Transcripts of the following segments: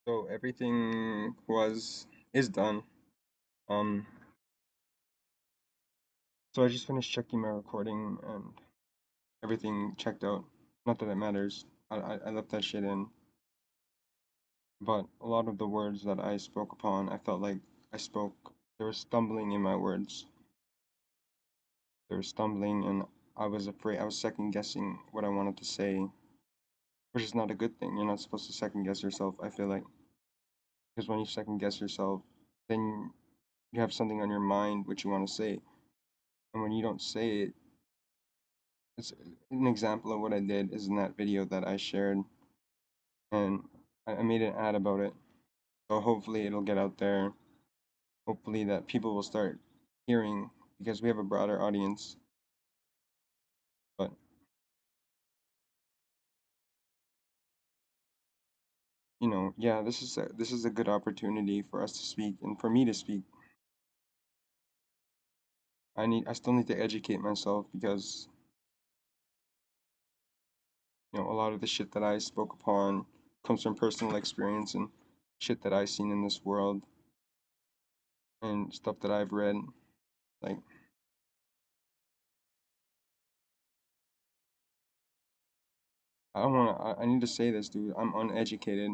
So everything is done. Um, so I just finished checking my recording and everything checked out. Not that it matters. I left that shit in. But a lot of the words that I spoke upon, I felt like I spoke. There was stumbling in my words. There was stumbling, and I was afraid. I was second guessing what I wanted to say, which is not a good thing. You're not supposed to second guess yourself. I feel like because when you second guess yourself, then you have something on your mind which you want to say, and when you don't say it, it's an example of what I did is in that video that I shared, and I made an ad about it. So hopefully it'll get out there. Hopefully that people will start hearing because we have a broader audience. But yeah, this is a good opportunity for us to speak and for me to speak. I still need to educate myself because a lot of the shit that I spoke upon comes from personal experience and shit that I've seen in this world and stuff that I've read. Like I don't wanna I need to say this, dude. I'm uneducated.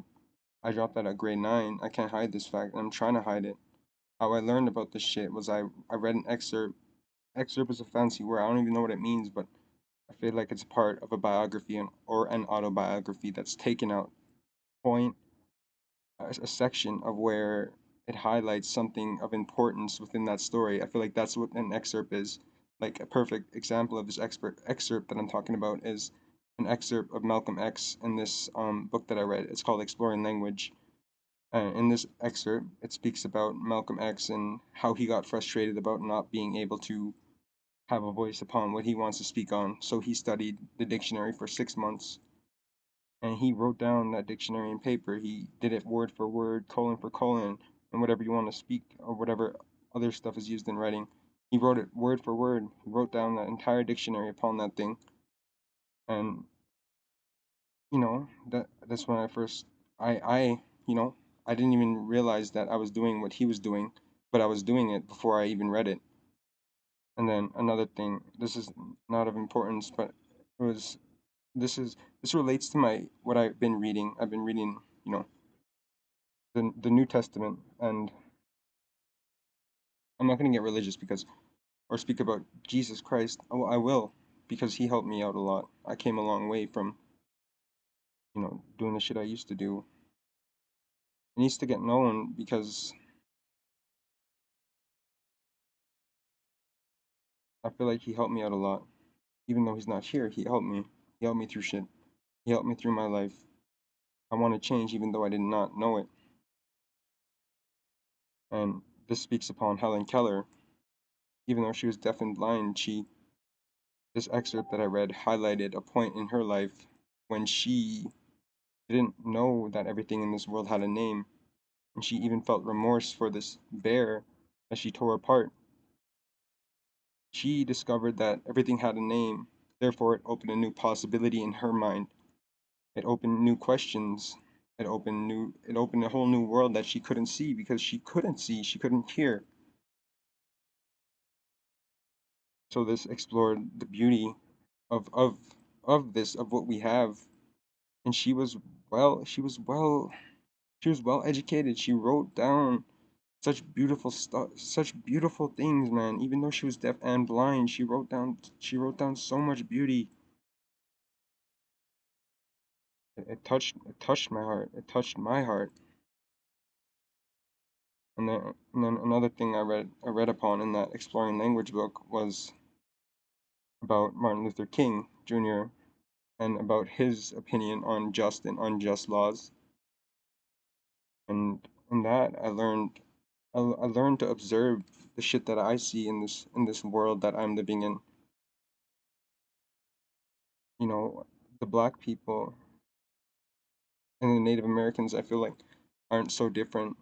I dropped out at grade 9. I can't hide this fact, and I'm trying to hide it. How I learned about this shit was I read an excerpt. Excerpt is a fancy word. I don't even know what it means, but I feel like it's part of a biography or an autobiography that's taken out point a section of where it highlights something of importance within that story. I feel like that's what an excerpt is. Like a perfect example of this excerpt that I'm talking about is an excerpt of Malcolm X in this book that I read. It's called Exploring Language. In this excerpt, it speaks about Malcolm X and how he got frustrated about not being able to have a voice upon what he wants to speak on. So he studied the dictionary for 6 months and he wrote down that dictionary in paper. He did it word for word, colon for colon, and whatever you want to speak or whatever other stuff is used in writing. He wrote it word for word. He wrote down that entire dictionary upon that thing, and that's when I I didn't even realize that I was doing what he was doing, but I was doing it before I even read it. And then another thing, this is not of importance, but it was this relates to my what I've been reading. I've been reading, the New Testament, and I'm not going to get religious because or speak about Jesus Christ. I will because he helped me out a lot. I came a long way from doing the shit I used to do. It needs to get known because I feel like he helped me out a lot. Even though he's not here, he helped me. He helped me through shit. He helped me through my life. I want to change even though I did not know it. And this speaks upon Helen Keller. Even though she was deaf and blind, this excerpt that I read highlighted a point in her life when she didn't know that everything in this world had a name, and she even felt remorse for this bear that she tore apart. She discovered that everything had a name, therefore it opened a new possibility in her mind. It opened new questions. It opened a whole new world that she couldn't see because she couldn't see, she couldn't hear. So this explored the beauty of of of what we have. And she was well educated. She wrote down such beautiful stuff, such beautiful things, man. Even though she was deaf and blind, she wrote down so much beauty. It touched my heart. It touched my heart. And then another thing I read upon in that exploring language book was about Martin Luther King Jr. and about his opinion on just and unjust laws. And in that I learned to observe the shit that I see in this world that I'm living in. You know, the black people and the Native Americans I feel like aren't so different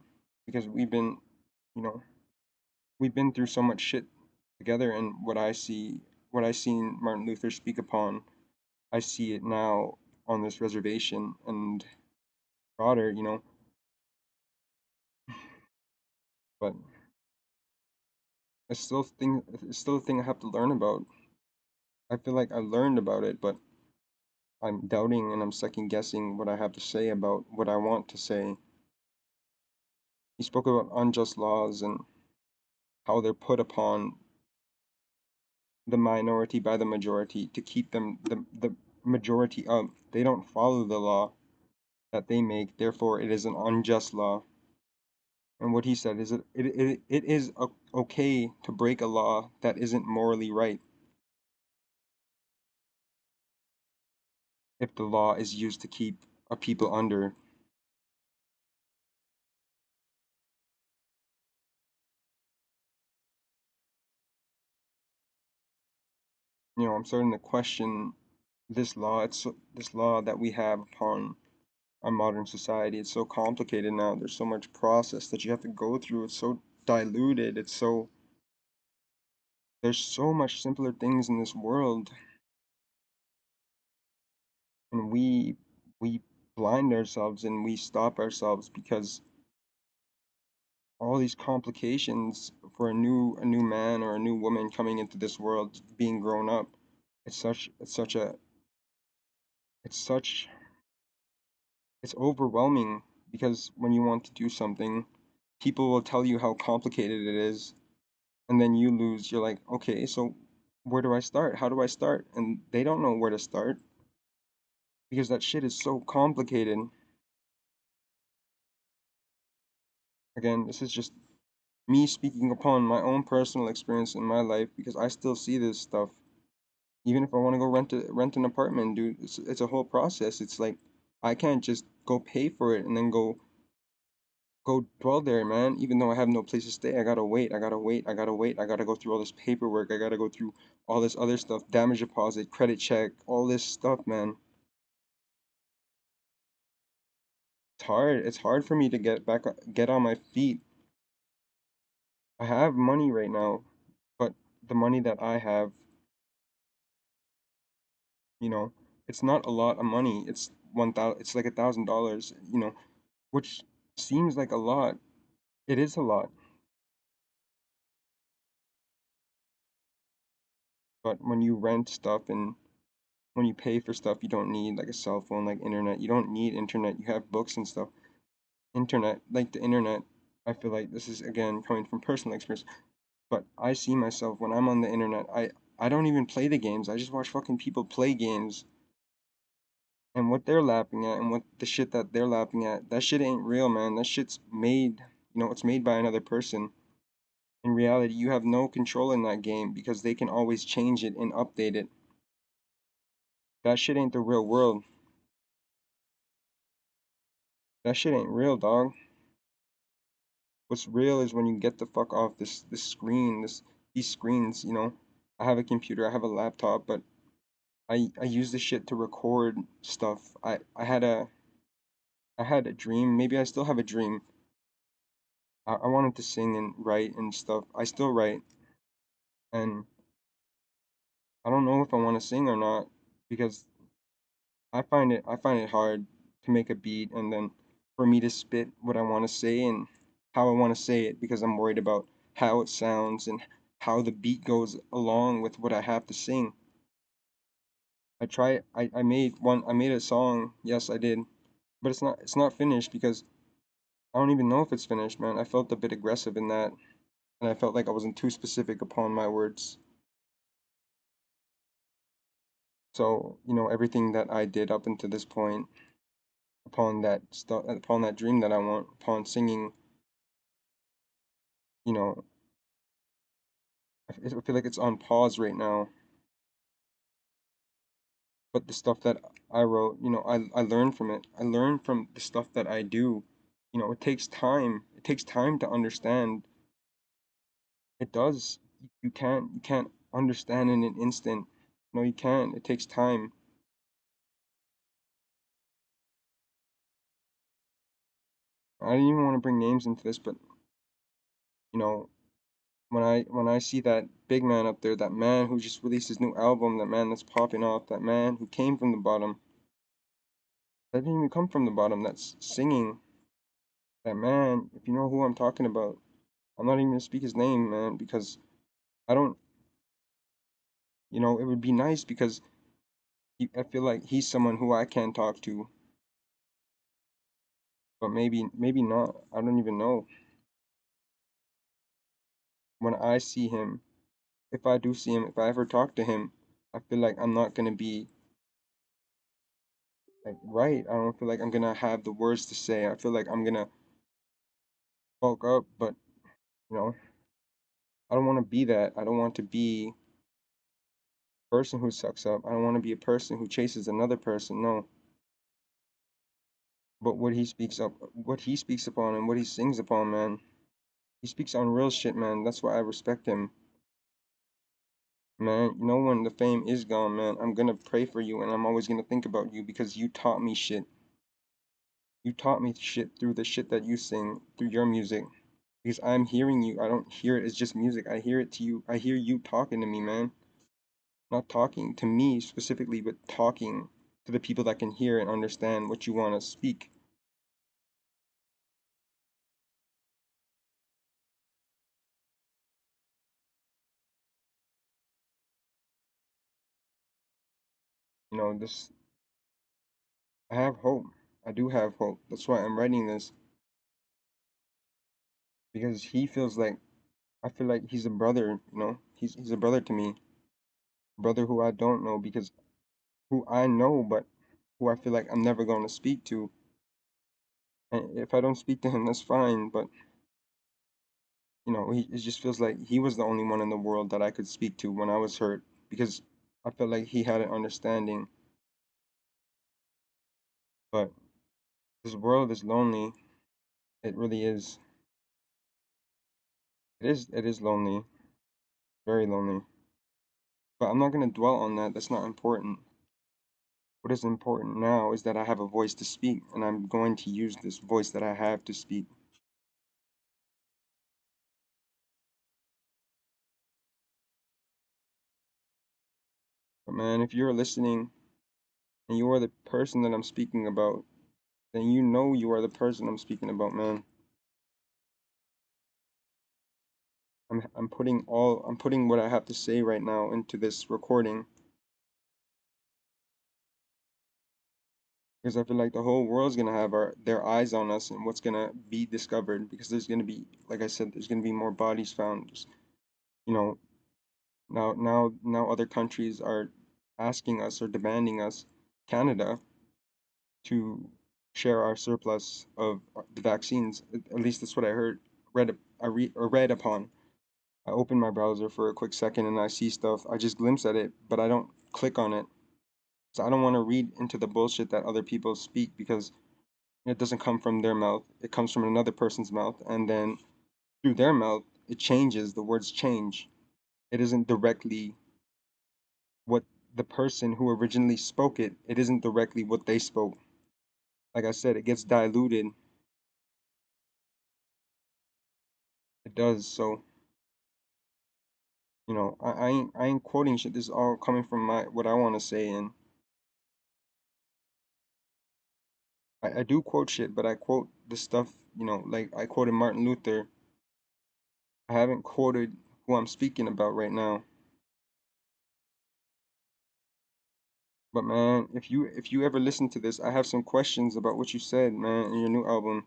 because you know, we've been through so much shit together and what I seen Martin Luther speak upon, I see it now on this reservation and broader. but it's still a thing I have to learn about. I feel like I learned about it, but I'm doubting and I'm second guessing what I have to say about what I want to say. He spoke about unjust laws and how they're put upon the minority by the majority to keep the majority up. They don't follow the law that they make, therefore it is an unjust law. And what he said is it is okay to break a law that isn't morally right if the law is used to keep a people under. I'm starting to question this law. This law that we have upon our modern society. It's so complicated now. There's so much process that you have to go through. It's so diluted. There's so much simpler things in this world, and we blind ourselves and we stop ourselves because all these complications for a new man or a new woman coming into this world being grown up. It's such it's such it's overwhelming because when you want to do something, people will tell you how complicated it is, and then you lose. You're like, okay, so where do I start? How do I start? And they don't know where to start because that shit is so complicated. Again, this is just me speaking upon my own personal experience in my life because I still see this stuff. Even if I want to go rent an apartment, dude, it's a whole process. It's like I can't just go pay for it and then go dwell there, man. Even though I have no place to stay, I gotta wait. I gotta wait. I gotta wait. I gotta go through all this paperwork. I gotta go through all this other stuff, damage deposit, credit check, all this stuff, man. It's hard. It's hard for me to get on my feet. I have money right now, but the money that I have, you know, it's not a lot of money. It's 1,000. It's like $1,000, which seems like a lot. It is a lot, but when you rent stuff and when you pay for stuff you don't need, like a cell phone, like internet, you don't need internet. You have books and stuff. Internet, like the internet, I feel like this is again coming from personal experience, but I see myself when I'm on the internet, I don't even play the games. I just watch fucking people play games and what they're laughing at and what the shit that they're laughing at. That shit ain't real, man. That shit's made, it's made by another person. In reality, you have no control in that game because they can always change it and update it. That shit ain't the real world. That shit ain't real, dog. What's real is when you get the fuck off this screen, these screens, I have a computer, I have a laptop, but I use this shit to record stuff. I had a dream, maybe I still have a dream. I wanted to sing and write and stuff. I still write, and I don't know if I want to sing or not because I find it hard to make a beat and then for me to spit what I want to say and how I want to say it because I'm worried about how it sounds and how the beat goes along with what I have to sing. I made a song, yes I did, but it's not finished because I don't even know if it's finished, man. I felt a bit aggressive in that and I felt like I wasn't too specific upon my words. So, everything that I did up until this point, upon that dream that I want, upon singing, you know, I feel like it's on pause right now. But the stuff that I wrote, I learned from it. I learned from the stuff that I do. It takes time. It takes time to understand. It does. You can't understand in an instant. No, you can't. It takes time. I didn't even want to bring names into this, but you know, when I see that big man up there, that man who just released his new album, that man that's popping off, that man who came from the bottom, that didn't even come from the bottom, that's singing, that man, if you know who I'm talking about, I'm not even gonna speak his name, man, because I don't, it would be nice because I feel like he's someone who I can talk to, but maybe not. I don't even know. When I see him, if I do see him, if I ever talk to him, I feel like I'm not gonna be like right. I don't feel like I'm gonna have the words to say. I feel like I'm gonna bulk up, but you know, I don't want to be that. I don't want to be a person who sucks up. I don't want to be a person who chases another person. No. But what he speaks upon and what he sings upon, man, he speaks on real shit, man. That's why I respect him. Man, when the fame is gone, man, I'm gonna pray for you and I'm always gonna think about you because you taught me shit. You taught me shit through the shit that you sing, through your music. Because I'm hearing you. I don't hear it as just music. I hear it to you. I hear you talking to me, man. Not talking to me specifically, but talking to the people that can hear and understand what you want to speak. This, I have hope. I do have hope. That's why I'm writing this because he feels like I feel like he's a brother. He's a brother to me. Brother who I don't know because who I know, but who I feel like I'm never going to speak to. And if I don't speak to him, that's fine. But it just feels like he was the only one in the world that I could speak to when I was hurt because I felt like he had an understanding. But this world is lonely. It really is. It is lonely, very lonely. But I'm not going to dwell on that. That's not important. What is important now is that I have a voice to speak, and I'm going to use this voice that I have to speak. But man, if you're listening and you are the person that I'm speaking about, then you know you are the person I'm speaking about, man. I'm putting what I have to say right now into this recording because I feel like the whole world's gonna have their eyes on us and what's gonna be discovered because there's gonna be, like I said, there's gonna be more bodies found. Just, you know, now other countries are asking us or demanding us, Canada, to share our surplus of the vaccines. At least that's what I heard, read upon. I open my browser for a quick second and I see stuff. I just glimpse at it, but I don't click on it. So I don't want to read into the bullshit that other people speak because it doesn't come from their mouth. It comes from another person's mouth, and then through their mouth, it changes. The words change. It isn't directly what the person who originally spoke it. It isn't directly what they spoke. Like I said, it gets diluted. It does. So I ain't quoting shit. This is all coming from my what I want to say, and I do quote shit, but I quote the stuff. Like I quoted Martin Luther. I haven't quoted who I'm speaking about right now. But man, if you ever listen to this, I have some questions about what you said, man, in your new album.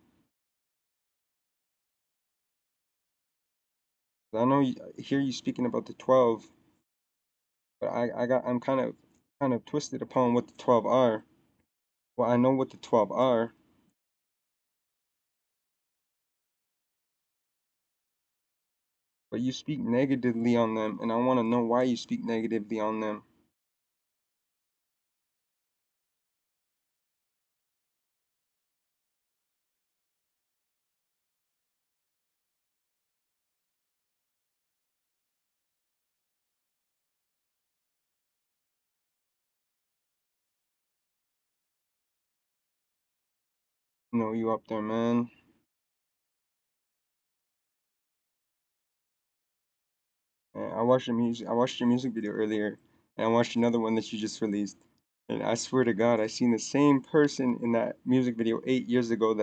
I know I hear you speaking about the 12, but I'm kind of twisted upon what the 12 are. Well, I know what the 12 are, but you speak negatively on them, and I want to know why you speak negatively on them. You up there, man. I watched your music video earlier, and I watched another one that you just released. And I swear to God, I seen the same person in that music video 8 years ago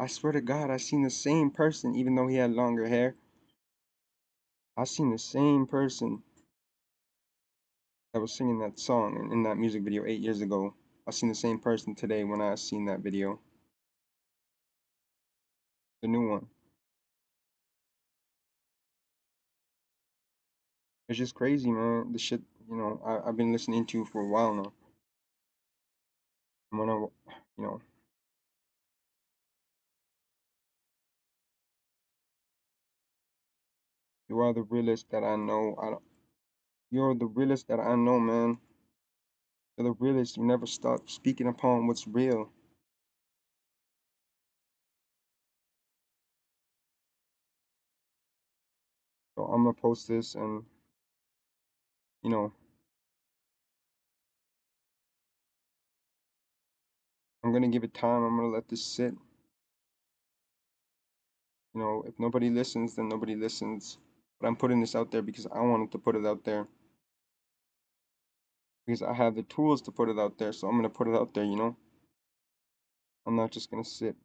I swear to God, I seen the same person, even though he had longer hair. I seen the same person that was singing that song in that music video 8 years ago. I seen the same person today when I seen that video, the new one. It's just crazy, man. The shit, I've been listening to for a while now. And when you know, you are the realest that I know. You're the realest that I know, man. You're the realest. You never stop speaking upon what's real. So I'm gonna post this, and you know, I'm gonna give it time. I'm gonna let this sit. If nobody listens, then nobody listens. But I'm putting this out there because I wanted to put it out there. Because I have the tools to put it out there, so I'm gonna put it out there. I'm not just gonna sit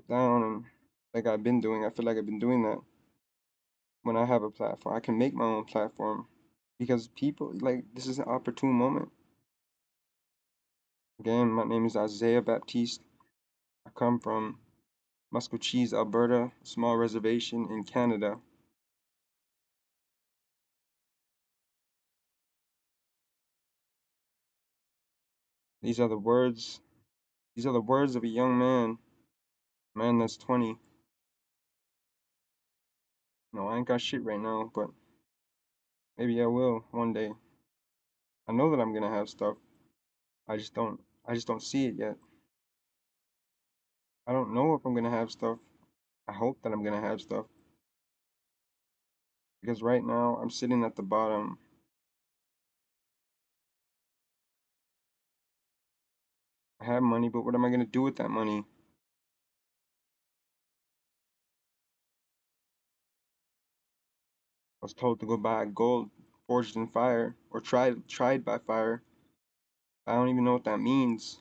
down and like I've been doing. I feel like I've been doing that when I have a platform. I can make my own platform because people like this is an opportune moment. Again, my name is Isaiah Baptiste. I come from Muscogee, Alberta, a small reservation in Canada. These are the words. These are the words of a young man that's 20. No, I ain't got shit right now, but maybe I will one day. I know that I'm gonna have stuff. I just don't see it yet. I don't know if I'm gonna have stuff. I hope that I'm gonna have stuff. Because right now I'm sitting at the bottom. I have money, but what am I gonna do with that money? I was told to go buy gold forged in fire or tried by fire. I don't even know what that means.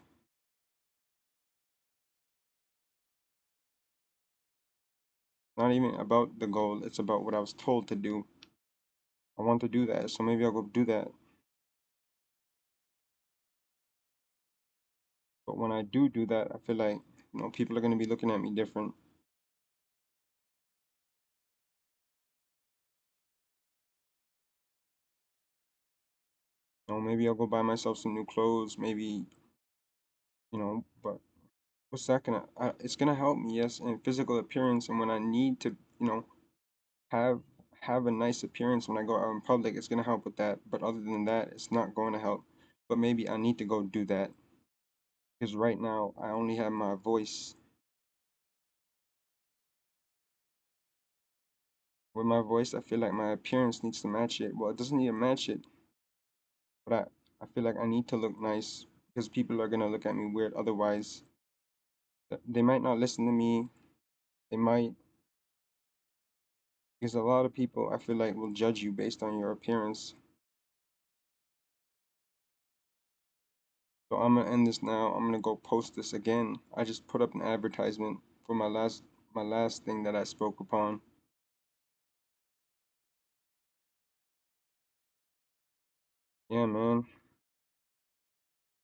Not even about the gold, it's about what I was told to do. I want to do that, so maybe I'll go do that. But when I do that, I feel like, people are going to be looking at me different. Maybe I'll go buy myself some new clothes, maybe, but what's that it's gonna help me, yes, in physical appearance, and when I need to, have have a nice appearance when I go out in public, it's gonna help with that. But other than that, it's not going to help. But maybe I need to go do that because right now I only have my voice. With my voice, I feel like my appearance needs to match it. Well, it doesn't need to match it, but I feel like I need to look nice because people are gonna look at me weird. Otherwise, they might not listen to me. They might, because a lot of people I feel like will judge you based on your appearance. So I'm gonna end this now. I'm gonna go post this again. I just put up an advertisement for my last thing that I spoke upon. Yeah, man,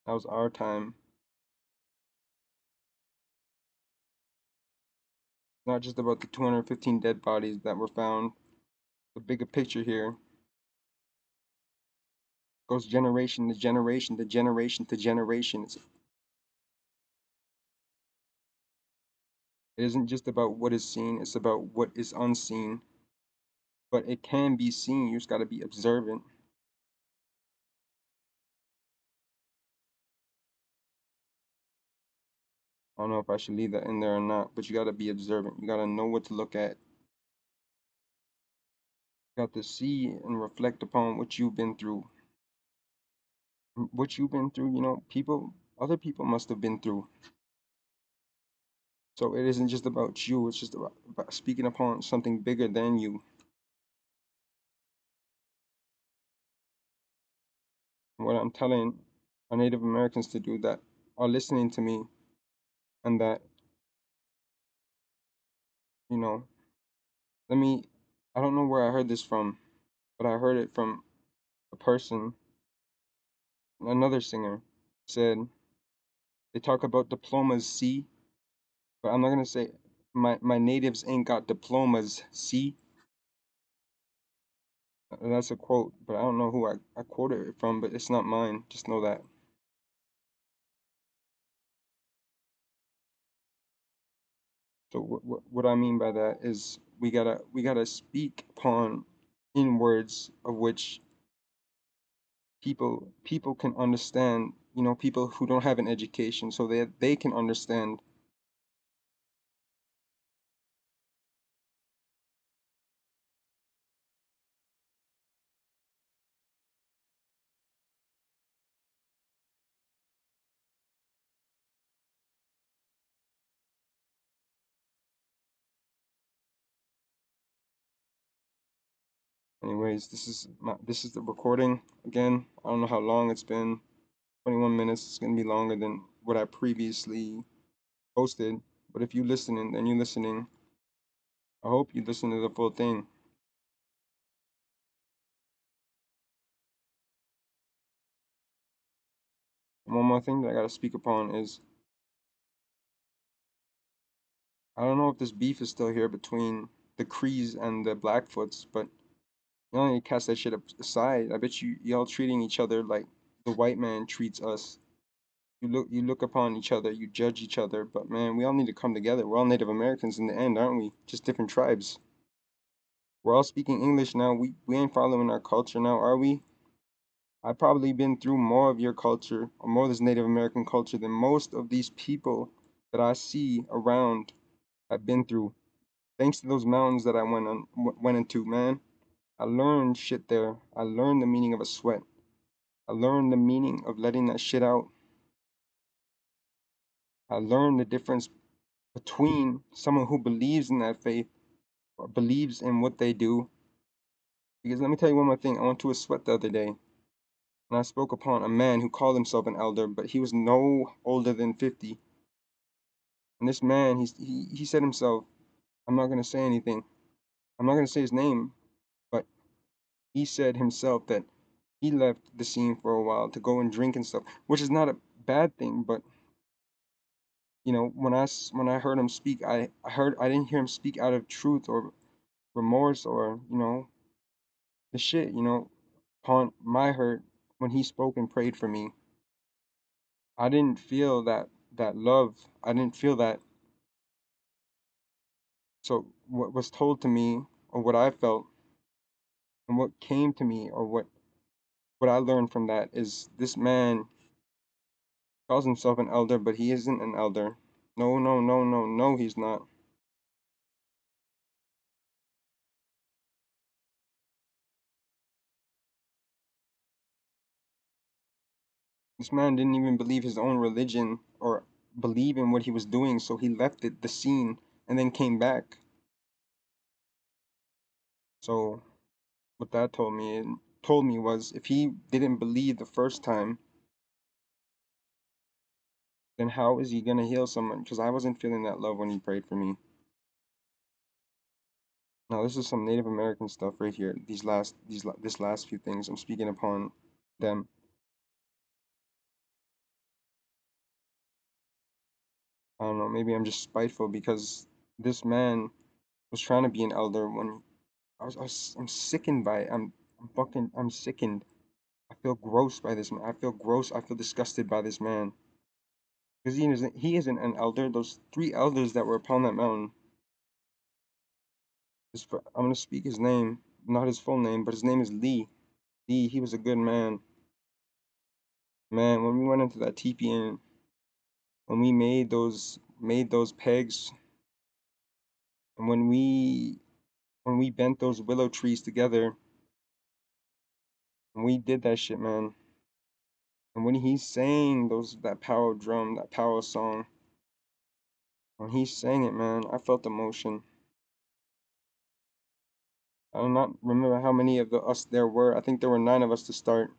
that was our time. Not just about the 215 dead bodies that were found. The bigger picture here goes generation to generation to generation to generation. It isn't just about what is seen, it's about what is unseen. But it can be seen, you just gotta be observant. I don't know if I should leave that in there or not, but you gotta be observant. You gotta know what to look at. You got to see and reflect upon what you've been through. What you've been through, other people must have been through. So it isn't just about you, it's just about speaking upon something bigger than you. What I'm telling our Native Americans to do that are listening to me and that You know, let me, I don't know where I heard this from, but I heard it from a person, another singer, said they talk about diplomas, see, but I'm not gonna say my natives ain't got diplomas, see. That's a quote, but I don't know who I quoted it from, but it's not mine. Just know that. So what I mean by that is we gotta speak upon in words of which people can understand. You know, people who don't have an education, so they can understand. Anyways, this is the recording again. I don't know how long it's been. 21 minutes. It's gonna be longer than what I previously posted. But if you listening, then you listening. I hope you listen to the full thing. One more thing that I gotta speak upon is I don't know if this beef is still here between the Crees and the Blackfoots, but you only cast that shit aside. I bet y'all treating each other like the white man treats us. You look upon each other, you judge each other, but man, we all need to come together. We're all Native Americans in the end, aren't we? Just different tribes. We're all speaking English now. We ain't following our culture now, are we? I've probably been through more of your culture, or more of this Native American culture than most of these people that I see around have been through. Thanks to those mountains that I went into, man. I learned shit there. I learned the meaning of a sweat. I learned the meaning of letting that shit out. I learned the difference between someone who believes in that faith or believes in what they do. Because let me tell you one more thing. I went to a sweat the other day and I spoke upon a man who called himself an elder, but he was no older than 50. And this man, he said himself, I'm not going to say anything. I'm not going to say his name, but he said himself that he left the scene for a while to go and drink and stuff, which is not a bad thing, but you know, when I heard him speak, I didn't hear him speak out of truth or remorse or, you know, the shit, you know, upon my hurt when he spoke and prayed for me. I didn't feel that love. I didn't feel that. So what was told to me or what I felt and what came to me or what I learned from that is this man calls himself an elder, but he isn't an elder. No, no, no, no, no, he's not. This man didn't even believe his own religion or believe in what he was doing, so he left the scene and then came back. So what that told me was if he didn't believe the first time, then how is he gonna heal someone? Because I wasn't feeling that love when he prayed for me. Now this is some Native American stuff right here. This last few things I'm speaking upon them. I don't know. Maybe I'm just spiteful because this man was trying to be an elder when I'm sickened by it. I'm sickened. I feel gross by this man. I feel gross. I feel disgusted by this man because he isn't an elder. Those three elders that were upon that mountain. I'm gonna speak his name, not his full name, but his name is Lee. Lee. He was a good man. Man, when we went into that teepee and when we made those pegs, and when we bent those willow trees together, and we did that shit, man. And when he sang that power drum, that power song, when he sang it, man, I felt emotion. I do not remember how many of us there were. I think there were 9 of us to start,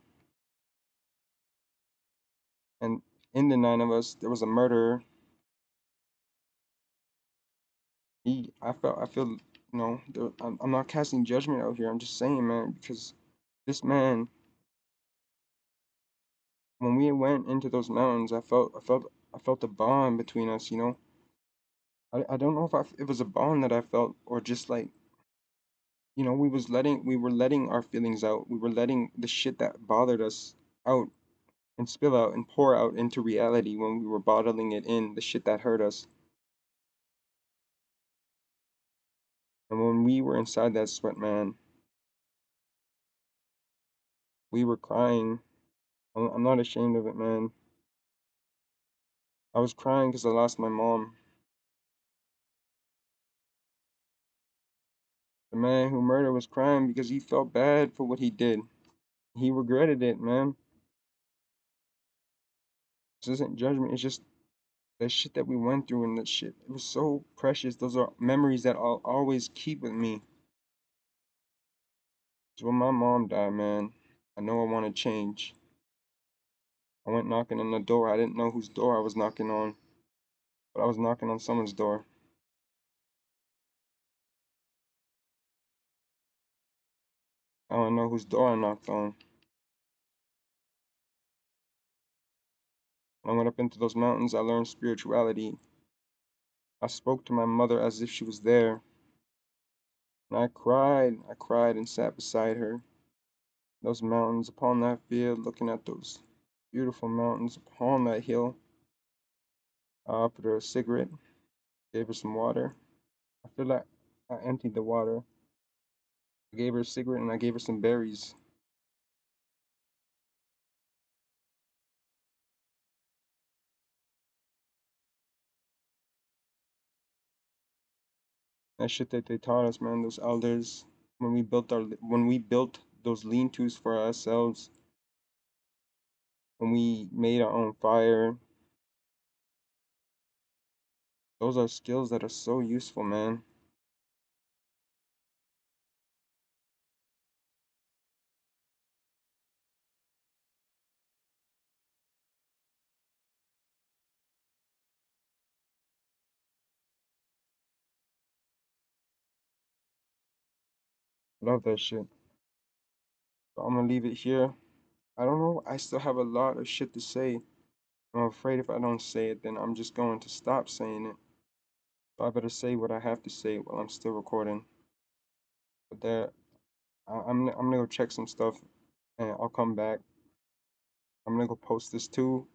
and in the 9 of us, there was a murderer. I feel, I'm not casting judgment out here. I'm just saying, man, because this man, when we went into those mountains, I felt a bond between us, you know. I don't know if it was a bond that I felt or just like, we were letting our feelings out. We were letting the shit that bothered us out and spill out and pour out into reality when we were bottling it in, the shit that hurt us. And when we were inside that sweat, man, we were crying. I'm not ashamed of it, man. I was crying because I lost my mom. The man who murdered was crying because he felt bad for what he did. He regretted it, man. This isn't judgment. It's just the shit that we went through and the shit. It was so precious. Those are memories that I'll always keep with me. So when my mom died, man, I know I want to change. I went knocking on the door. I didn't know whose door I was knocking on, but I was knocking on someone's door. I don't know whose door I knocked on. When I went up into those mountains, I learned spirituality. I spoke to my mother as if she was there, and I cried and sat beside her. Those mountains upon that field, looking at those beautiful mountains upon that hill. I offered her a cigarette, gave her some water. I feel like I emptied the water. I gave her a cigarette and I gave her some berries. That shit that they taught us, man, those elders, when we built those lean-tos for ourselves, when we made our own fire, those are skills that are so useful, man. Love that shit. So I'm gonna leave it here. I don't know. I still have a lot of shit to say. I'm afraid if I don't say it, then I'm just going to stop saying it. So I better say what I have to say while I'm still recording. But I'm gonna go check some stuff and I'll come back. I'm gonna go post this too.